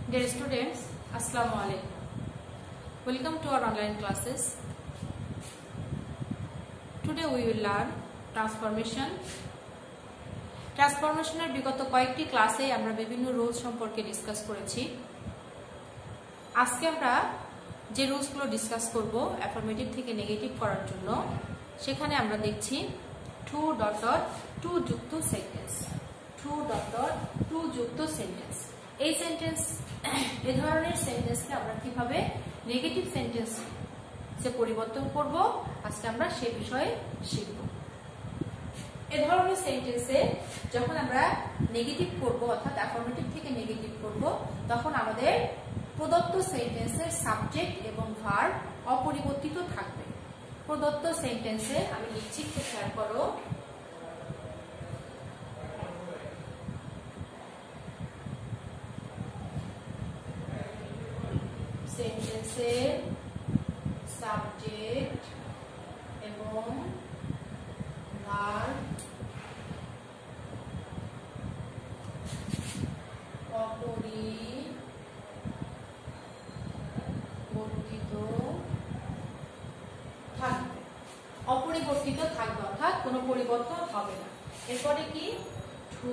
Dear students, Assalamu alaikum. Welcome to our online classes. Today we will learn transformation. ট্রান্সফরমেশনের বিগত কয়েকটি ক্লাসে আমরা বিভিন্ন রুলস সম্পর্কে ডিসকাস করেছি। আজকে আমরা যে রুলসগুলো ডিসকাস করব অ্যাফার্মেটিভ থেকে নেগেটিভ করার জন্য, সেখানে আমরা দেখছি 2.2 যুক্ত সেন্টেন্স। 2.2 যুক্ত সেন্টেন্স, এই সেন্টেন্স, এই ধরনের সেন্টেন্সকে আমরা কিভাবে নেগেটিভ সেন্টেন্সে পরিবর্তন করব, আজকে আমরা সে বিষয়ে শিখব। এই ধরনের সেন্টেন্সে যখন আমরা নেগেটিভ করব, অর্থাৎ অ্যাফার্মেটিভ থেকে নেগেটিভ করব, তখন আমাদের প্রদত্ত সেন্টেন্সের সাবজেক্ট এবং ভার্ব অপরিবর্তিত থাকবে। প্রদত্ত সেন্টেন্সে আমি লিখছি, একটু খেয়াল করো। সেন্টেন্সের সাবজেক্ট এবং ভার্ব অপরিবর্তিত থাকবে, অর্থাৎ কোনো পরিবর্তন হবে না। এরপরে কি, টু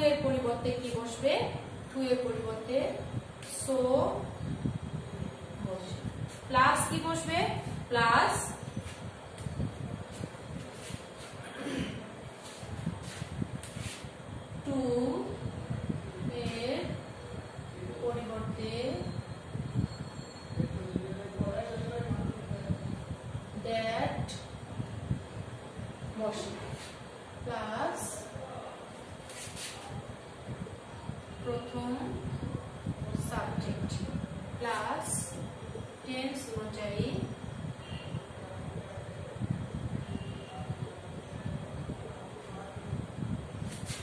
এর পরিবর্তে কি বসবে? টু এর পরিবর্তে সো বসবে। প্লাস কি বসবে? প্লাস টু এর পরিবর্তে দ্যাট বসবে। প্লাস প্রথম সাবজেক্ট প্লাস টেন্স অনুযায়ী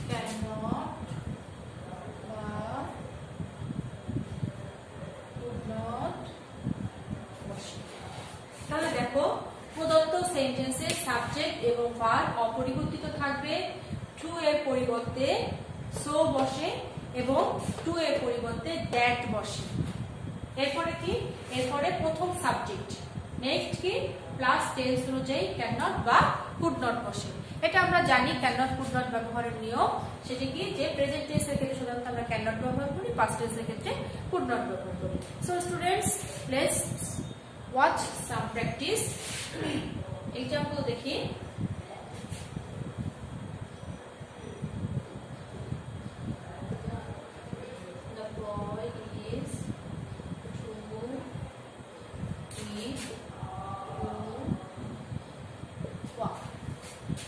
cannot বা would not বসে। তাহলে দেখো, প্রদত্ত সেন্টেন্সের সাবজেক্ট এবং ভার্ব অপরিবর্তিত থাকবে। টু এর পরিবর্তে সো বসে এবং টু এর পরিবর্তে দ্যাট বসে। এরপরে কি? এরপরে প্রথম সাবজেক্ট, নেক্সট কি, প্লাস টেন্স অনুযায়ী ক্যান নট বা কুড নট বসে। এটা আমরা জানি ক্যান নট কুড নট ব্যবহারের নিয়ম। সেটা কি, যে প্রেজেন্ট টেন্সের ক্ষেত্রে সাধারণত আমরা ক্যান নট ব্যবহার করি, পাস্ট টেন্সের ক্ষেত্রে কুড নট ব্যবহার করি। So students, let's watch some practice. Example দেখি।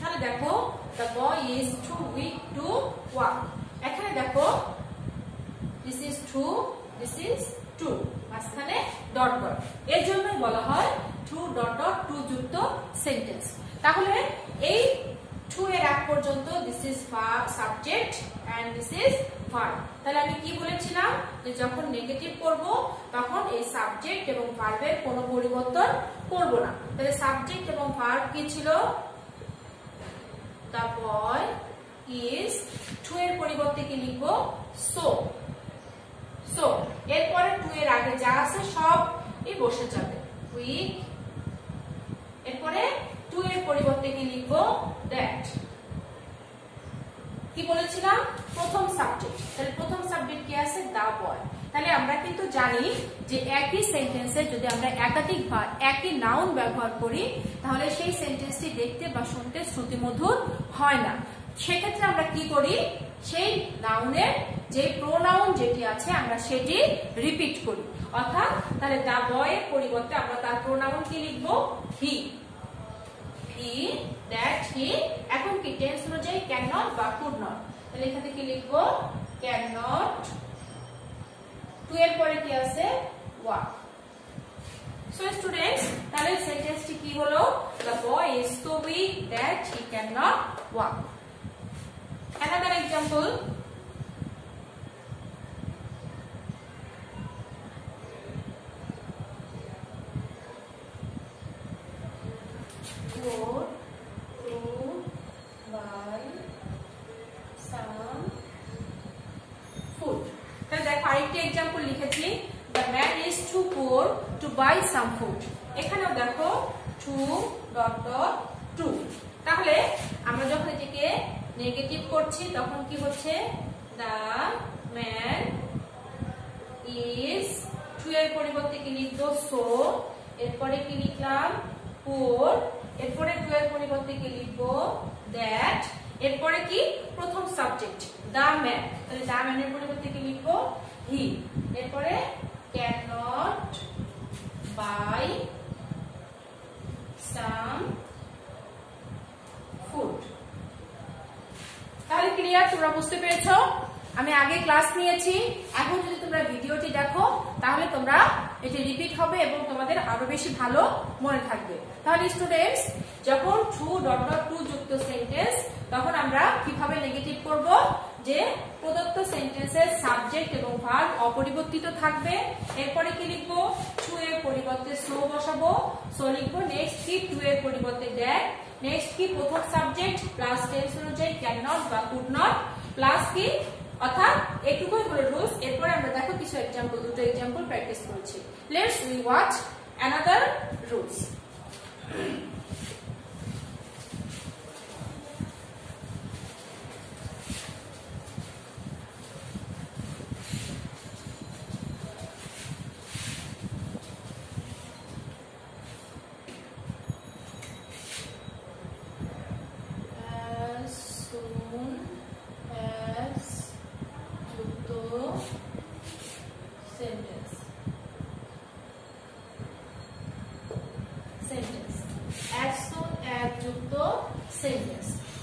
তাহলে দেখো, the boy is too weak to walk. এখানে দেখো, this is two, this is two, মাঝখানে ডট ডট। এর জন্যই বলা হয় 2.2 যুক্ত সেন্টেন্স। তাহলে এই 2 এর আগ পর্যন্ত this is subject and this is verb। তাহলে আমি কি বলেছিলাম, যে যখন নেগেটিভ করব তখন এই সাবজেক্ট এবং ভার্বের কোনো পরিবর্তন করব না। তাহলে সাবজেক্ট এবং ভার্ব কি ছিল? The boy is, টু এর পরিবর্তে কি লিখবো? so। so এরপরে টু এর আগে যা আছে সব বসে যাবে, weak। এরপরে টু এর পরিবর্তে কি লিখবো? that। কি বলেছিলাম? প্রথম সাবজেক্ট। তাহলে প্রথম সাবজেক্ট কি আছে? the boy। তাহলে আমরা কিন্তু জানি যে একই সেন্টেন্সে যদি আমরা একাধিক বার একই নাউন ব্যবহার করি, তাহলে সেই সেন্টেন্সটি দেখতে বা শুনতে শ্রুতিমধুর হয় না। সেক্ষেত্রে আমরা কি করি? সেই নাউনের যে প্রোনাউন যেটি আছে আমরা সেটি রিপিট করি। অর্থাৎ তাহলে দা বয় এর পরিবর্তে আমরা তার প্রোনাউন কি লিখবো? হি। হি, দ্যাট, হি। এখন কি টেন্স অনুযায়ী ক্যান নট বা কুড নট। তাহলে এখানে কি লিখবো? Can not. টু এর পরে কি আছে? ওয়াক। সো স্টুডেন্টস, তাহলে সেন্টেন্সটি কি হলো? The boy is so weak that he cannot walk. Another example. Four, two, by example লিখেছি, the man is too poor to buy some food। এখানেও দেখো to তাহলে আমরা যখন এটিকে নেগেটিভ করছি তখন কি হচ্ছে, the man is to এর পরিবর্তে কি লিখবো so, এরপরে কি লিখলাম poor, এরপরে to এর পরিবর্তে কি লিখবো that, এরপরে কি প্রথম সাবজেক্ট the man, তাহলে the man এর পরিবর্তে কি লিখবো he, এরপরে cannot buy some food। তাহলে ক্লিয়ার? তোমরা বুঝতে পেরেছো? আমি আগে ক্লাস নিয়েছি, এখন যদি তোমরা ভিডিওটি দেখো তাহলে তোমরা এটি রিপিট হবে এবং তোমাদের আরো বেশি ভালো মনে থাকবে। তাহলে স্টুডেন্টস, যখন to যুক্ত সেন্টেন্স তখন আমরা কিভাবে নেগেটিভ করব, যে প্রদত্ত সেন্টেন্সের সাবজেক্ট এবং ভার্ব অপরিবর্তিত থাকবে, এরপরে কি লিখবো to এর পরিবর্তে so বসাবো, so লিখবো, নেক্সট কি to এর পরিবর্তে that, নেক্সট কি প্রথম সাবজেক্ট প্লাস টেন্স অনুযায়ী cannot বা could not প্লাস কি, অর্থাৎ এটুকুই হলো রুলস। এরপরে আমরা দেখো কিছু এক্সাম্পল, দুটো এক্সাম্পল প্র্যাকটিস করছি। Let's rewatch another rules.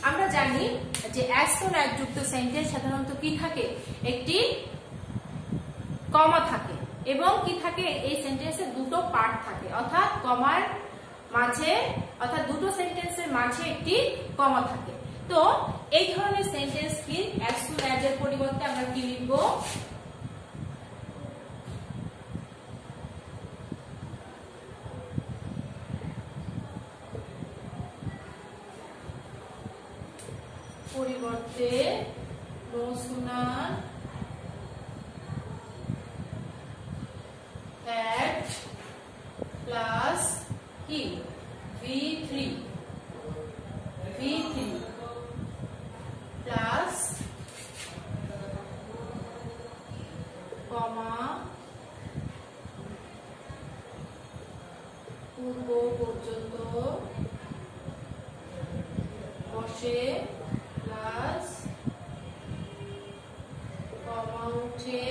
আমরা জানি যে as soon as যুক্ত সেন্টেন্স সাধারণত কি থাকে, একটি কমা থাকে এবং কি থাকে, এই সেন্টেন্সে দুটো পার্ট থাকে, অর্থাৎ কমার মাঝে, অর্থাৎ দুটো সেন্টেন্সের মাঝে একটি কমা থাকে। তো এই ধরনের সেন্টেন্স কি as soon as এর পরিবর্তে আমরা কি লিখবো, পরিবর্তে no sooner had প্লাস কি V3 প্লাস কমা পূর্ব পর্যন্ত বসে প্লাস কমা উঠে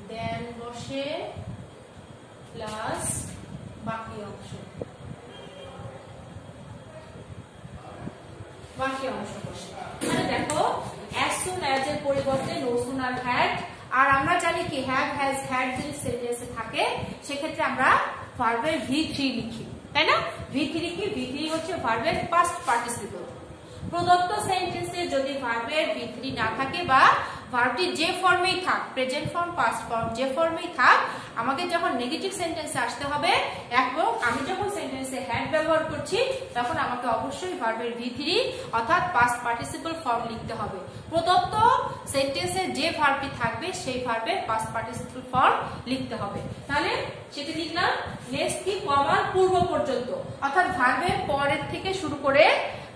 দেন বসে প্লাস বাকি অংশ বসে। মানে দেখো as soon as এর পরিবর্তে no sooner had, আর আমরা জানি কি have has had যদি সেন্টেন্সে থাকে সেক্ষেত্রে আমরা ভার্বের V3 লিখি, তাই না? V3 কি, V3 হচ্ছে ভার্বের পাস্ট পার্টিসিপল। প্রদত্ত সেন্টেন্সে যদি ভার্বের V3 না থাকে বা ভার্বটি যে ফর্মেই থাক, প্রেজেন্ট ফর্ম পাস্ট ফর্ম যে ফর্মেই থাক, আমাকে যখন নেগেটিভ সেন্টেন্সে আসতে হবে এবং আমি যখন সেন্টেন্সে হ্যাড ব্যবহার করছি তখন আমাকে অবশ্যই ভার্বের V3 অর্থাৎ পাস্ট পার্টিসিপল ফর্ম লিখতে হবে। প্রদত্ত সেন্টেন্সে যে ভার্বটি থাকবে সেই ভার্বের পাস্ট পার্টিসিপল ফর্ম লিখতে হবে। তাহলে সেটা লিখলাম। নেক্সট কি, কমার পূর্ব পর্যন্ত, অর্থাৎ ভার্বের পরের থেকে শুরু করে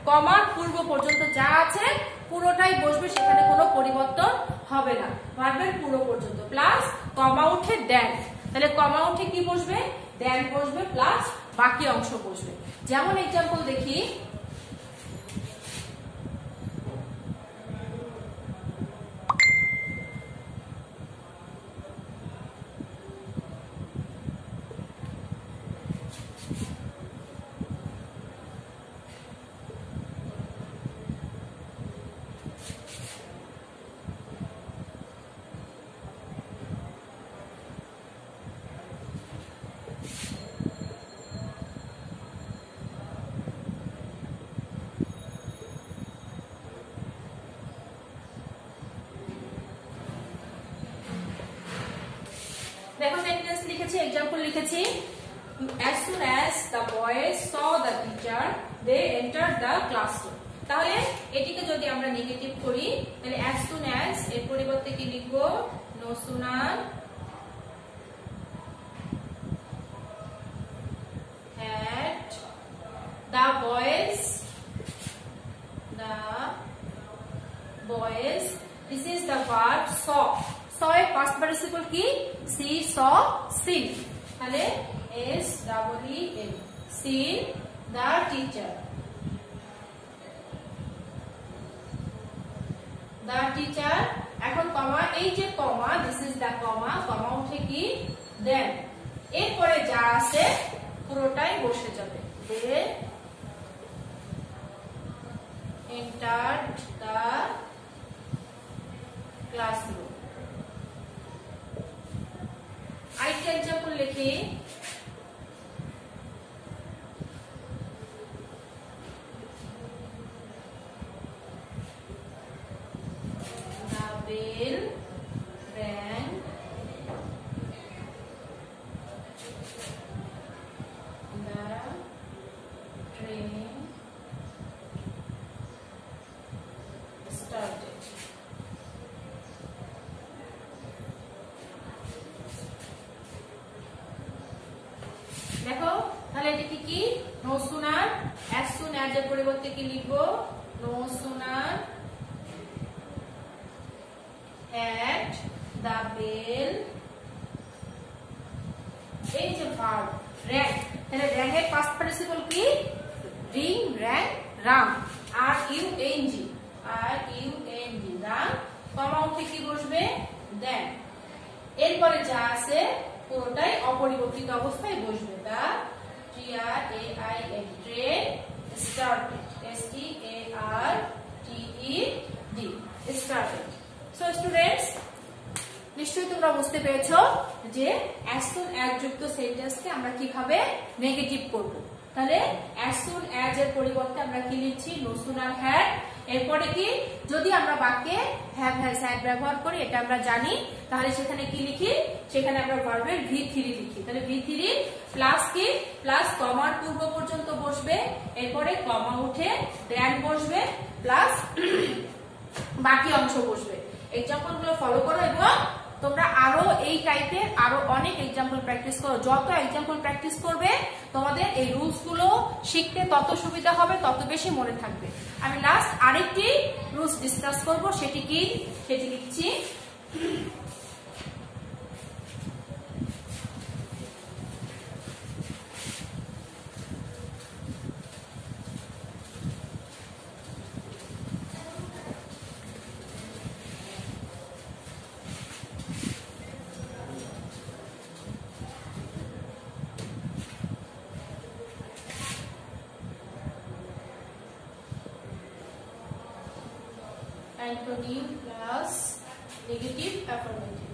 কমার পূর্ব পর্যন্ত যা আছে পুরোটাই বসবে, সেখানে কোনো পরিবর্তন হবে না। ভার্বের পূর্ব পর্যন্ত প্লাস কমা উঠে দেন, তাহলে কমা উঠে কি বসবে, দেন বসবে প্লাস বাকি অংশ বসবে। যেমন এক্সাম্পল দেখি, দেখো সেন্টেন্স লিখেছি, एग्जांपल লিখেছি, as soon as the boys saw the teacher they entered the classroom। তাহলে এটিকে যদি আমরা নেগেটিভ করি তাহলে as soon as এর পরিবর্তে কি লিখব, no sooner had the boys, this is the verb saw. saw এর past participle কি? see, saw, seen. তাহলে s double e n, seen the teacher. the teacher, এখন কমা, এই যে কমা, this is the কমা, কমা উঠে কি? then. এরপরে যা আছে পুরোটাই বসে যাবে। they entered the classroom. আরেকটা এক্সাম্পল লিখি। the bell rang, the train started. দেখো তাহলে এটা কি? no sooner, as soon as এর পরিবর্তে কি লিখবো? no sooner had the bell, এই যে verb rang, তাহলে rang এর past participle কি? ring, rang, rang, r u n g, rang, কমা উঠে কি বসবে? then. এরপরে যা আছে পুরোটাই অপরিবর্তিত অবস্থায় বসবে। the train started, started, started. so students, নিশ্চয়ই তোমরা বুঝতে পেরেছো যে as soon as যুক্ত সেন্টেন্সকে আমরা কিভাবে নেগেটিভ করব। তাহলে as soon as এর পরিবর্তে আমরা কি লিখছি? no sooner had। এরপরে কি? যদি আমরা বাক্যে have, has, had ব্যবহার করি, এটা আমরা জানি, তাহলে সেখানে কি লিখি? সেখানে আমরা ভার্বের V3 লিখি। তাহলে V3 প্লাস কি? প্লাস কমার পূর্ব পর্যন্ত বসবে, এরপরে কমা উঠে then বসবে, প্লাস বাকি অংশ বসবে। এক্সাম্পল গুলো ফলো করো এবং তোমরা আরো এই টাইপের আরো অনেক এক্সাম্পল প্র্যাকটিস করো। যত এক্সাম্পল প্র্যাকটিস করবে তোমাদের এই রুলস গুলো শিখতে তত সুবিধা হবে, তত বেশি মনে থাকবে। আমি লাস্ট আরেকটি রুলস ডিসকাস করব, সেটি কি? সেটি লিখছি। Antonym plus negative affirmative.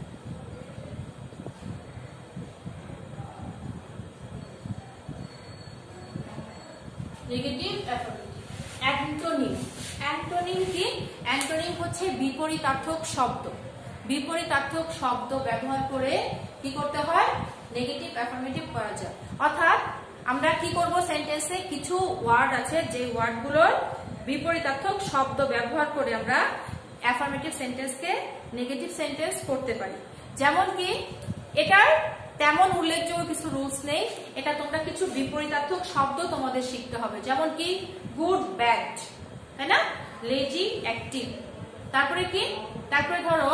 Negative affirmative. Antonym. Antonym কি? Antonym হচ্ছে বিপরীতার্থক শব্দ। বিপরীতার্থক শব্দ ব্যবহার করে কি করতে হয়? নেগেটিভ অ্যাফার্মেটিভ করা যায়। অর্থাৎ আমরা কি করব? সেন্টেন্সে কিছু ওয়ার্ড আছে, যে ওয়ার্ডগুলোর বিপরীতার্থক শব্দ ব্যবহার করে আমরা অ্যাফার্মেটিভ সেন্টেন্সকে নেগেটিভ সেন্টেন্স করতে পারি। যেমন কি? এটার তেমন উল্লেখযোগ্য কিছু রুলস নেই, এটা তোমরা কিছু বিপরীতার্থক শব্দ তোমাদের শিখতে হবে। যেমন কি? গুড, ব্যাড, তাই না? Lazy, active. তারপরে কি? তারপরে ধরো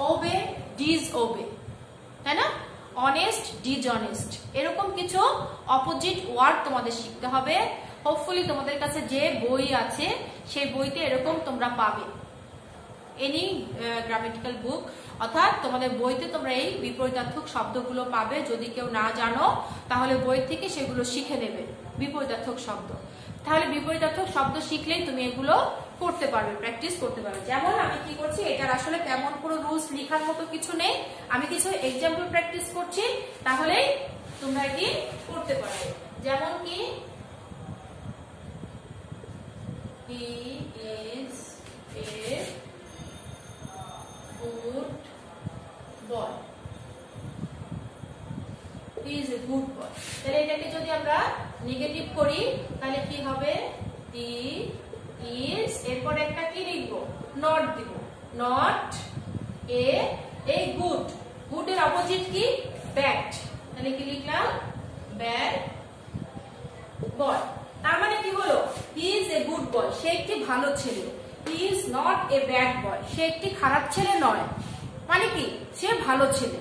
ওবে, ডিসওবে, তাই না? অনেস্ট, ডিসঅনেস্ট, এরকম কিছু অপোজিট ওয়ার্ড তোমাদের শিখতে হবে। হোপফুলি তোমাদের কাছে যে বই আছে সেই বইতে এরকম তোমরা পাবে, এনি গ্রামাটিক্যাল বুক, অর্থাৎ তোমাদের বইতে তোমরা এই বিপরীতার্থক শব্দগুলো পাবে। যদি কেউ না জানো তাহলে বই থেকে সেগুলো শিখে নেবে, বিপরীতার্থক শব্দ। তাহলে বিপরীতার্থক শব্দ শিখলেই তুমি এগুলো করতে পারবে, প্র্যাকটিস করতে পারবে। যেমন আমি কি করছি, এটার আসলে তেমন কোনো রুলস লেখার মতো কিছু নেই, আমি কিছু এক্সাম্পল প্র্যাকটিস করছি, তাহলেই তোমরা এটি করতে পারবে। যেমন কি? He is a good boy. He is a good boy. তাহলে এটাকে যদি আমরা নেগেটিভ করি তাহলে কি হবে? He ইজ, এরপরে একটা কি লিখবো, নট দিব, নট এ গুড, গুড এর অপোজিট কি, ব্যাড, তাহলে কি লিখলাম, ব্যাড বয়। তার মানে কি হলো, he is a good boy, সে একটি ভালো ছেলে, he is not a bad boy, সে একটি খারাপ ছেলে নয়, মানে কি, সে ভালো ছেলে।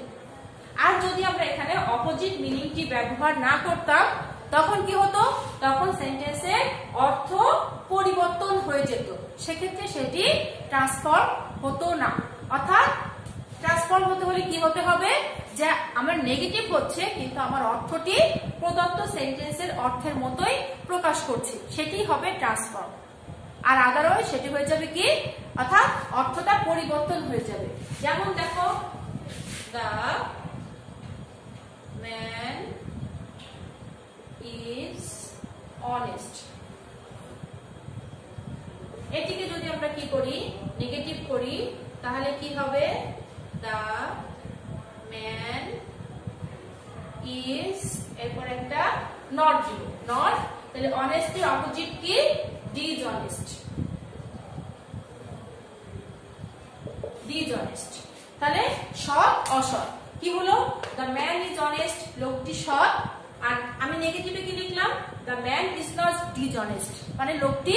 আর যদি আমরা এখানে অপোজিট মিনিংটি ব্যবহার না করতাম তখন কি হতো, তখন সেন্টেন্সের অর্থ পরিবর্তন হয়ে যেত, সেক্ষেত্রে সেটি ট্রান্সফর্ম হতো না। অর্থাৎ ট্রান্সফর্ম হতে হলে কি হতে হবে, যে আমার নেগেটিভ হচ্ছে কিন্তু আমার অর্থটি প্রদত্ত সেন্টেন্সের অর্থের মতোই প্রকাশ করছে, সেটি হবে ট্রান্সফর্ম। আর আদারওয়াইজ সেটি হয়ে যাবে কি, অর্থাৎ অর্থটা পরিবর্তন হয়ে যাবে। যেমন দেখো, দ্য ম্যান ইজ অনেস্ট, এটিকে যদি আমরা কি করি, নেগেটিভ করি, তাহলে কি হবে, দ্য ম্যান ইজ, এরপর একটা নট দিব, নট, তাহলে অনেস্টের অপোজিট কি, ডিসঅনেস্ট, ডিসঅনেস্ট, তাহলে সৎ অসৎ। কি হলো, দ্য ম্যান ইজ অনেস্ট, লোকটি সৎ, আর আমি নেগেটিভে কি লিখলাম, the man is not dishonest, মানে লোকটি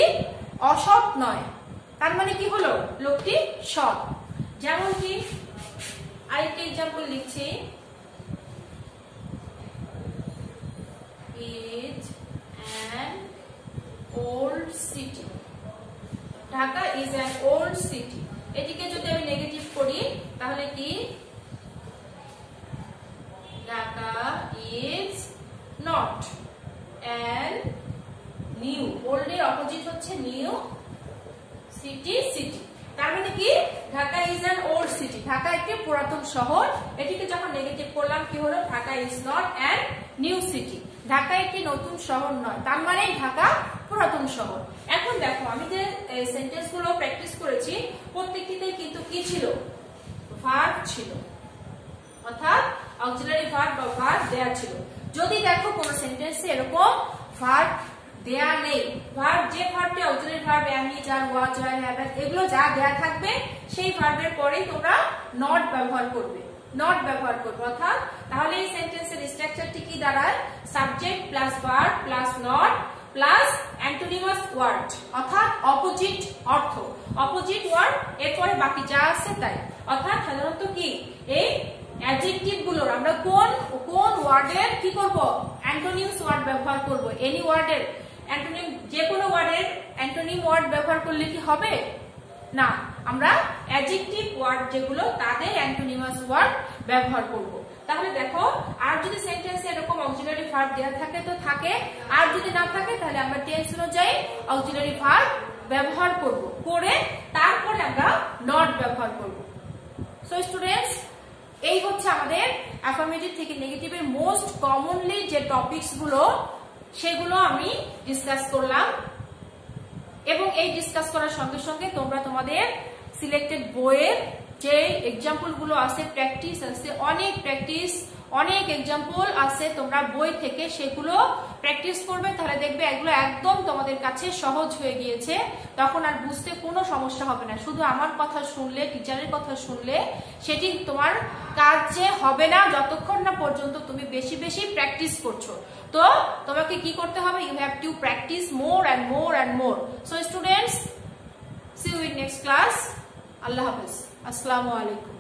অসৎ নয়, তার মানে কি হলো, লোকটি সৎ। যেমন কি আরেকটা এক্সাম্পল লিখছি, is an old city, Dhaka is an old city, এটিকে যদি আমি নেগেটিভ করি তাহলে কি, Dhaka is not an new, old এর অপোজিট হচ্ছে নিউ, সিটি সিটি, তার মানে কি, Dhaka is an old city, Dhaka একটি পুরাতন শহর, এটিকে যখন নেগেটিভ করলাম কি হলো, Dhaka is not an new city, Dhaka একটি নতুন শহর নয়, তার মানে ঢাকা পুরাতন শহর। এখন দেখো আমি যে সেন্টেন্স গুলো প্র্যাকটিস করেছি প্রত্যেকটিতে কিন্তু কি ছিল, ভার্ব ছিল, অর্থাৎ অক্সিলারি ভার্ব বা ভার্ব দেয়া ছিল। যদি দেখো কোন সেন্টেন্সে এরকম ভার্ব দেয়া নেই, ভার্ব যে ভার্বটি অক্সিলারি ভার্ব এমি, যার, ওয়াজ, ওয়ার, হ্যাভ, এগুলো যা দেয়া থাকবে সেই ভার্বের পরেই তোমরা নট ব্যবহার করবে, নট ব্যবহার করবে, অর্থাৎ তাহলে এই সেন্টেন্সের স্ট্রাকচারটি কি দাঁড়ায়, subject plus verb plus not plus antonymous word, অর্থাৎ অপোজিট অর্থ, অপোজিট ওয়ার্ড, এরপরে বাকি যা আছে তাই। অর্থাৎ সাধারণত কি, এই অ্যাডজেক্টিভ গুলোর আমরা কোন কোন ওয়ার্ডের কি করব, অ্যান্টোনিমস ওয়ার্ড ব্যবহার করব, এনি ওয়ার্ডের অ্যান্টোনিম, যে কোনো ওয়ার্ডের অ্যান্টোনিম ওয়ার্ড ব্যবহার করলে কি হবে না, আমরা অ্যাডজেক্টিভ ওয়ার্ড যেগুলো তাদের অ্যান্টোনিমাস ওয়ার্ড ব্যবহার করব। তাহলে দেখো, আর যদি সেন্টেন্সে এরকম অক্সিলারি ভার্ব দেওয়া থাকে তো থাকে, আর যদি না থাকে তাহলে আমরা টেন্স অনুযায়ী অক্সিলারি ভার্ব ব্যবহার করব, করে তারপরে আমরা নট ব্যবহার করব। সো স্টুডেন্টস, এই হচ্ছে আমাদের অ্যাফার্মেটিভ থেকে নেগেটিভের মোস্ট কমনলি যে টপিকস গুলো সেগুলো আমি ডিসকাস করলাম, এবং এই ডিসকাস করার সঙ্গে সঙ্গে তোমরা তোমাদের সিলেক্টেড বইয়ের যে এক্সাম্পল গুলো আছে, প্র্যাকটিস আছে, অনেক প্র্যাকটিস, অনেক এক্সাম্পল আছে, তোমরা বই থেকে সেগুলো প্র্যাকটিস করবে, তাহলে দেখবে এগুলো একদম তোমাদের কাছে সহজ হয়ে গিয়েছে, তখন আর বুঝতে কোনো সমস্যা হবে না। শুধু আমার কথা শুনলে, টিচারের কথা শুনলে সেটি তোমার কাজে হবে না যতক্ষণ না পর্যন্ত তুমি বেশি বেশি প্র্যাকটিস করছো। তো তোমাকে কি করতে হবে, you have to practise more and more and more. So students, see you in next class. আল্লাহ হাফেজ, আসসালামু আলাইকুম।